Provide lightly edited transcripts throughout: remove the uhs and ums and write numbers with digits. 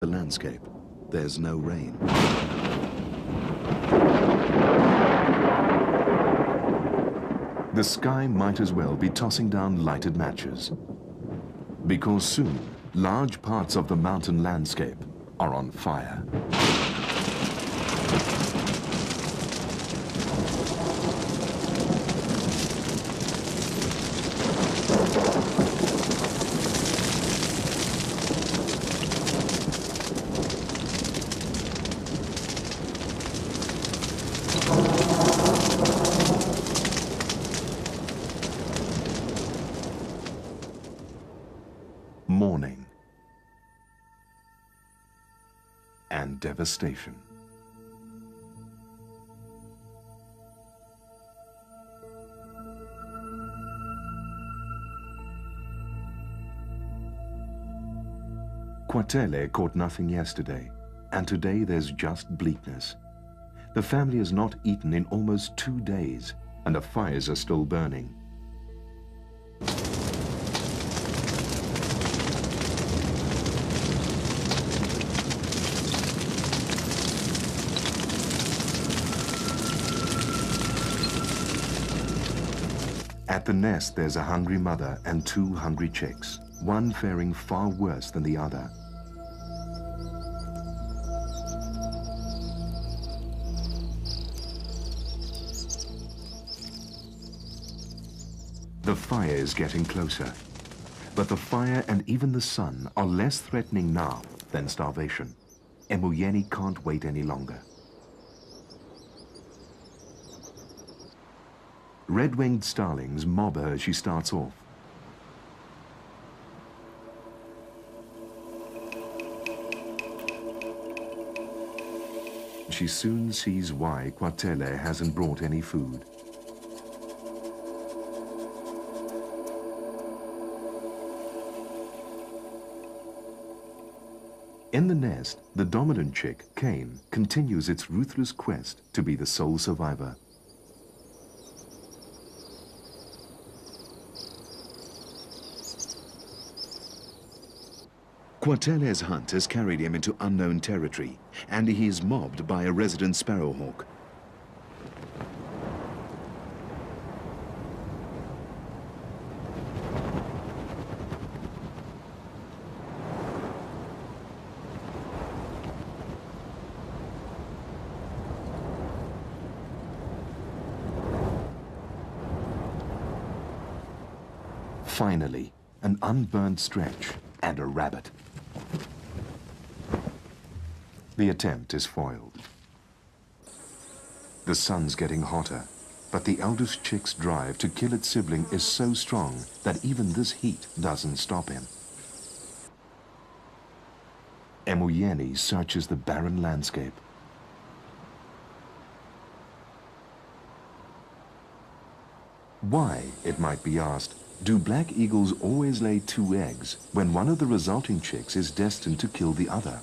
the landscape. There's no rain. The sky might as well be tossing down lighted matches, because soon large parts of the mountain landscape are on fire. Mourning and devastation. Kartal caught nothing yesterday, and today there's just bleakness. The family has not eaten in almost 2 days, and the fires are still burning. At the nest, there's a hungry mother and 2 hungry chicks, one faring far worse than the other. The fire is getting closer, but the fire and even the sun are less threatening now than starvation. Emuyeni can't wait any longer. Red-winged starlings mob her as she starts off. She soon sees why Kartal hasn't brought any food. In the nest, the dominant chick, Cain, continues its ruthless quest to be the sole survivor. Kartal's hunt has carried him into unknown territory, and he is mobbed by a resident sparrowhawk. Finally, an unburnt stretch and a rabbit. The attempt is foiled. The sun's getting hotter, but the eldest chick's drive to kill its sibling is so strong that even this heat doesn't stop him. Emuyeni searches the barren landscape. Why, it might be asked, do black eagles always lay 2 eggs when one of the resulting chicks is destined to kill the other?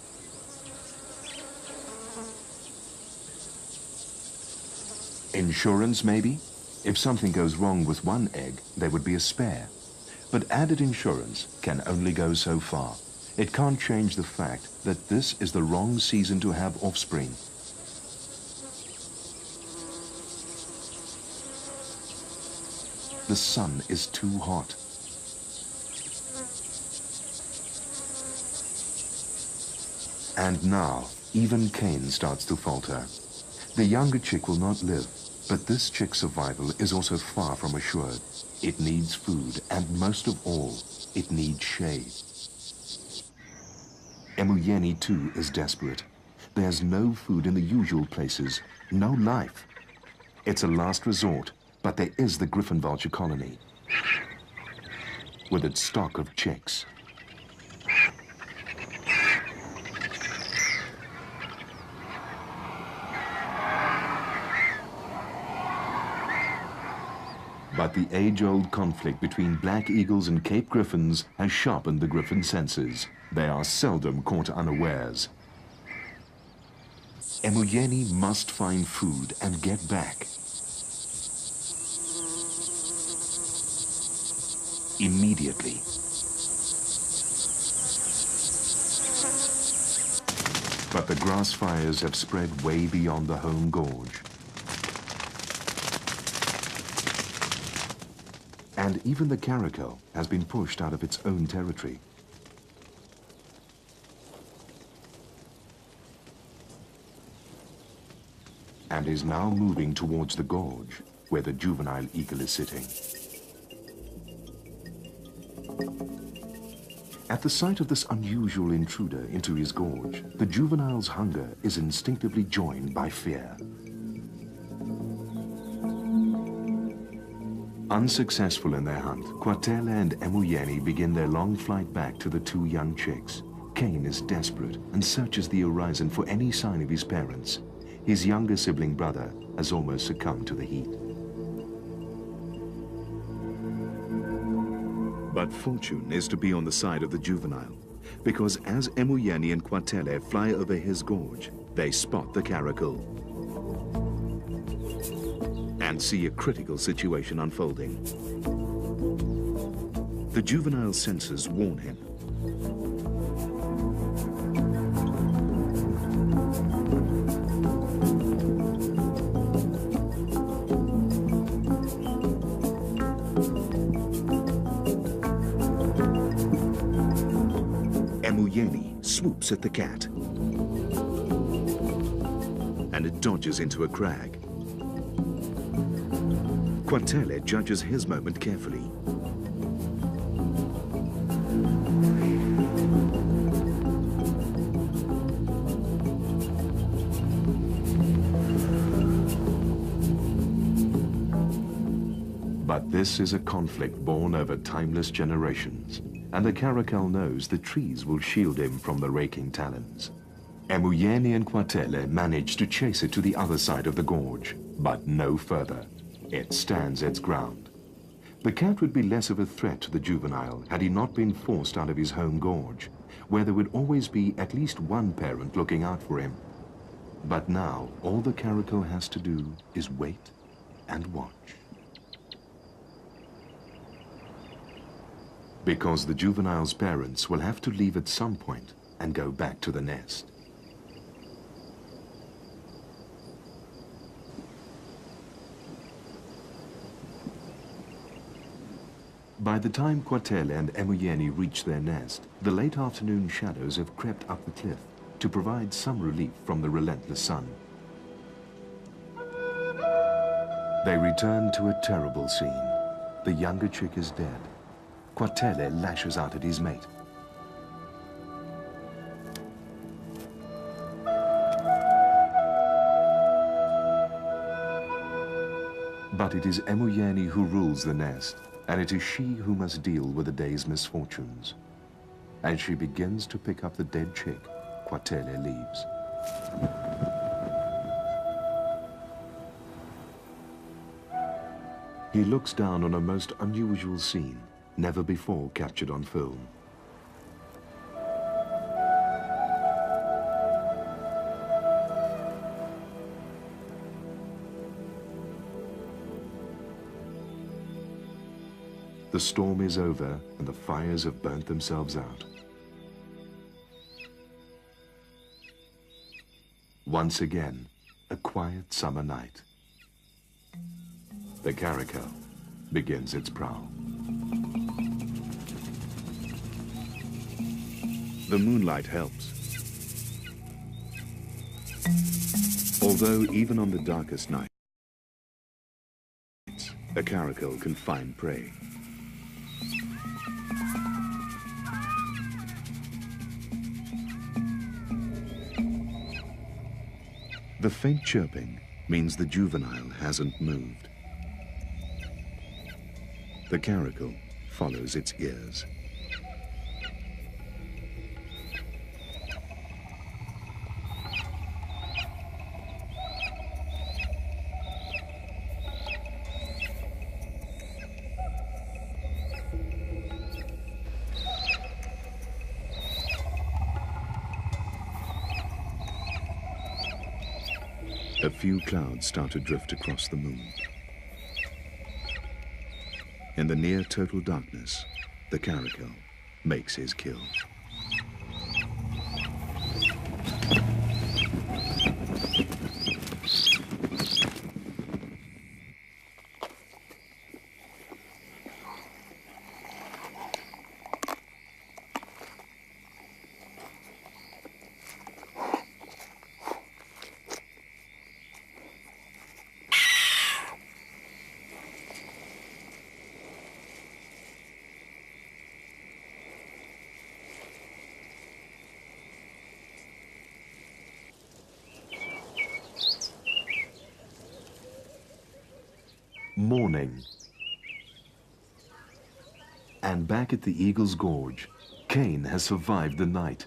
Insurance, maybe? If something goes wrong with one egg, there would be a spare. But added insurance can only go so far. It can't change the fact that this is the wrong season to have offspring. The sun is too hot. And now, even Cain starts to falter. The younger chick will not live, but this chick's survival is also far from assured. It needs food, and most of all, it needs shade. Emuyeni too is desperate. There's no food in the usual places, no life. It's a last resort, but there is the griffon vulture colony, with its stock of chicks. But the age-old conflict between black eagles and Cape griffons has sharpened the griffon senses. They are seldom caught unawares. Emuyeni must find food and get back. Immediately. But the grass fires have spread way beyond the home gorge. And even the caracal has been pushed out of its own territory. And is now moving towards the gorge, where the juvenile eagle is sitting. At the sight of this unusual intruder into his gorge, the juvenile's hunger is instinctively joined by fear. Unsuccessful in their hunt, Kartal and Emuyeni begin their long flight back to the two young chicks. Cain is desperate and searches the horizon for any sign of his parents. His younger sibling brother has almost succumbed to the heat. But fortune is to be on the side of the juvenile, because as Emuyeni and Kartal fly over his gorge, they spot the caracal and see a critical situation unfolding. The juvenile's senses warn him. Emuyeni swoops at the cat, and it dodges into a crag. Kartal judges his moment carefully. But this is a conflict born over timeless generations, and the caracal knows the trees will shield him from the raking talons. Emuyeni and Kartal manage to chase it to the other side of the gorge, but no further. It stands its ground. The cat would be less of a threat to the juvenile had he not been forced out of his home gorge, where there would always be at least one parent looking out for him. But now, all the caracal has to do is wait and watch. Because the juvenile's parents will have to leave at some point and go back to the nest. By the time Kartal and Emuyeni reach their nest, the late afternoon shadows have crept up the cliff to provide some relief from the relentless sun. They return to a terrible scene. The younger chick is dead. Kartal lashes out at his mate. But it is Emuyeni who rules the nest, and it is she who must deal with the day's misfortunes. As she begins to pick up the dead chick, Kartal leaves. He looks down on a most unusual scene, never before captured on film. The storm is over and the fires have burnt themselves out. Once again, a quiet summer night. The caracal begins its prowl. The moonlight helps. Although even on the darkest nights, a caracal can find prey. The faint chirping means the juvenile hasn't moved. The caracal follows its ears. A few clouds start to drift across the moon. In the near total darkness, the caracal makes his kill. morning. And back at the Eagle's Gorge, Kane has survived the night,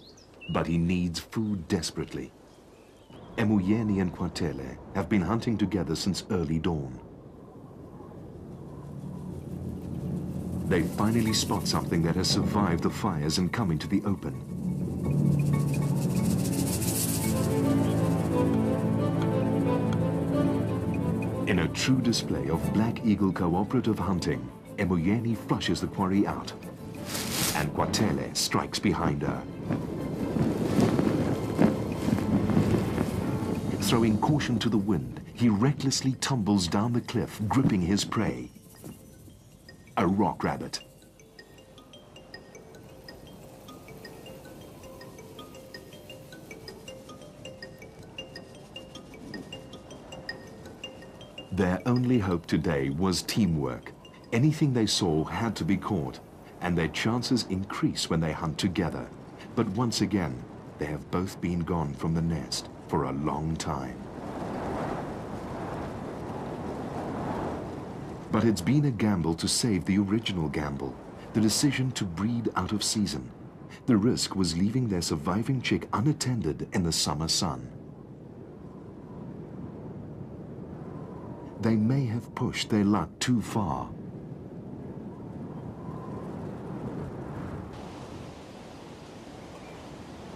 but he needs food desperately. Emuyeni and Kwatele have been hunting together since early dawn. They finally spot something that has survived the fires and come into the open. In a true display of Black Eagle cooperative hunting, Emuyeni flushes the quarry out, and Kwatele strikes behind her. Throwing caution to the wind, he recklessly tumbles down the cliff, gripping his prey. A rock rabbit. Their only hope today was teamwork. Anything they saw had to be caught, and their chances increase when they hunt together. But once again, they have both been gone from the nest for a long time. But it's been a gamble to save the original gamble, the decision to breed out of season. The risk was leaving their surviving chick unattended in the summer sun. They may have pushed their luck too far.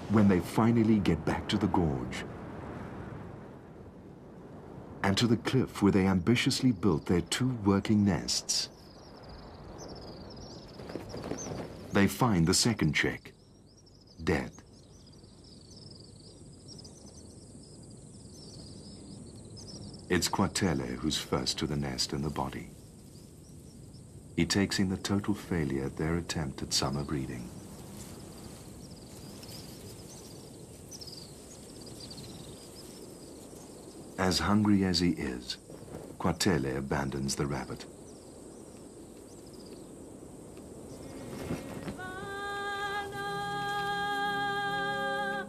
When they finally get back to the gorge, and to the cliff where they ambitiously built their 2 working nests, they find the second chick, dead. It's Kwatele who's first to the nest and the body. He takes in the total failure at their attempt at summer breeding. As hungry as he is, Kwatele abandons the rabbit.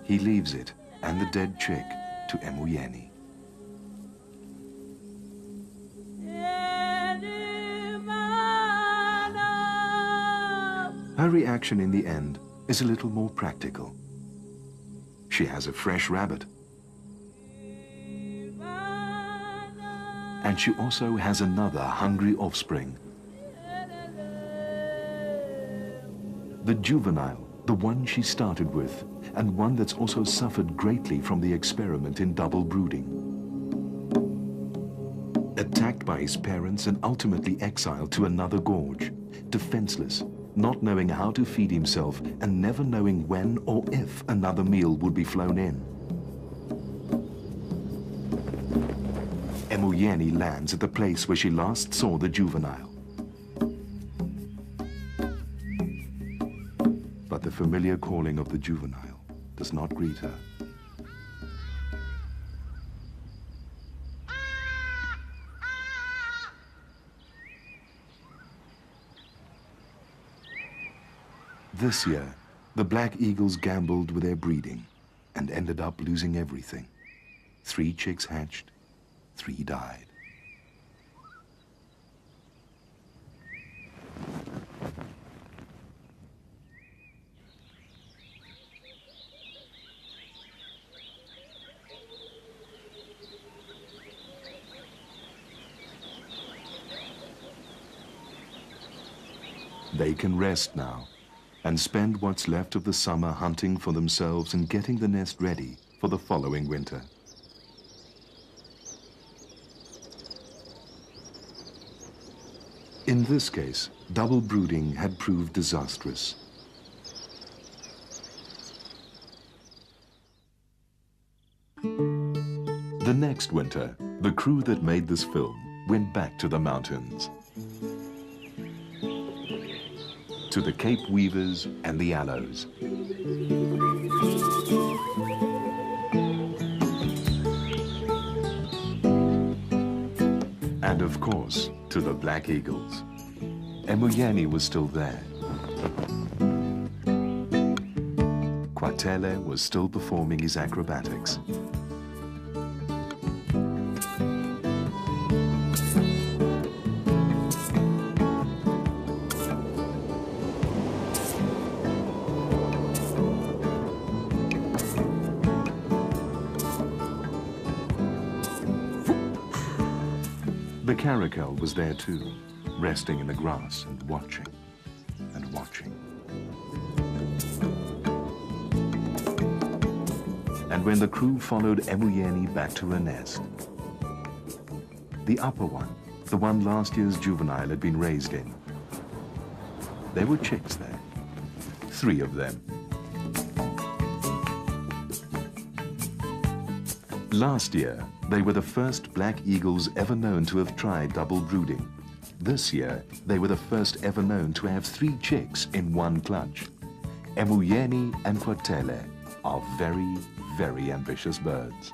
He leaves it and the dead chick to Emuyeni. Her reaction in the end is a little more practical. She has a fresh rabbit. And she also has another hungry offspring. The juvenile, the one she started with, and one that's also suffered greatly from the experiment in double brooding. Attacked by his parents and ultimately exiled to another gorge, defenseless, not knowing how to feed himself and never knowing when or if another meal would be flown in. Emuyeni lands at the place where she last saw the juvenile. But the familiar calling of the juvenile does not greet her. This year, the Black Eagles gambled with their breeding and ended up losing everything. 3 chicks hatched, 3 died. They can rest now and spend what's left of the summer hunting for themselves and getting the nest ready for the following winter. In this case, double brooding had proved disastrous. The next winter, the crew that made this film went back to the mountains. To the Cape Weavers and the Aloes. And of course, to the Black Eagles. Emuyeni was still there. Kwatele was still performing his acrobatics. The caracal was there too, resting in the grass and watching and watching. And when the crew followed Emuyeni back to her nest, the upper one, the one last year's juvenile had been raised in, there were chicks there, 3 of them. Last year, they were the first black eagles ever known to have tried double brooding. This year, they were the first ever known to have 3 chicks in one clutch. Emuyeni and Kartal are very, very ambitious birds.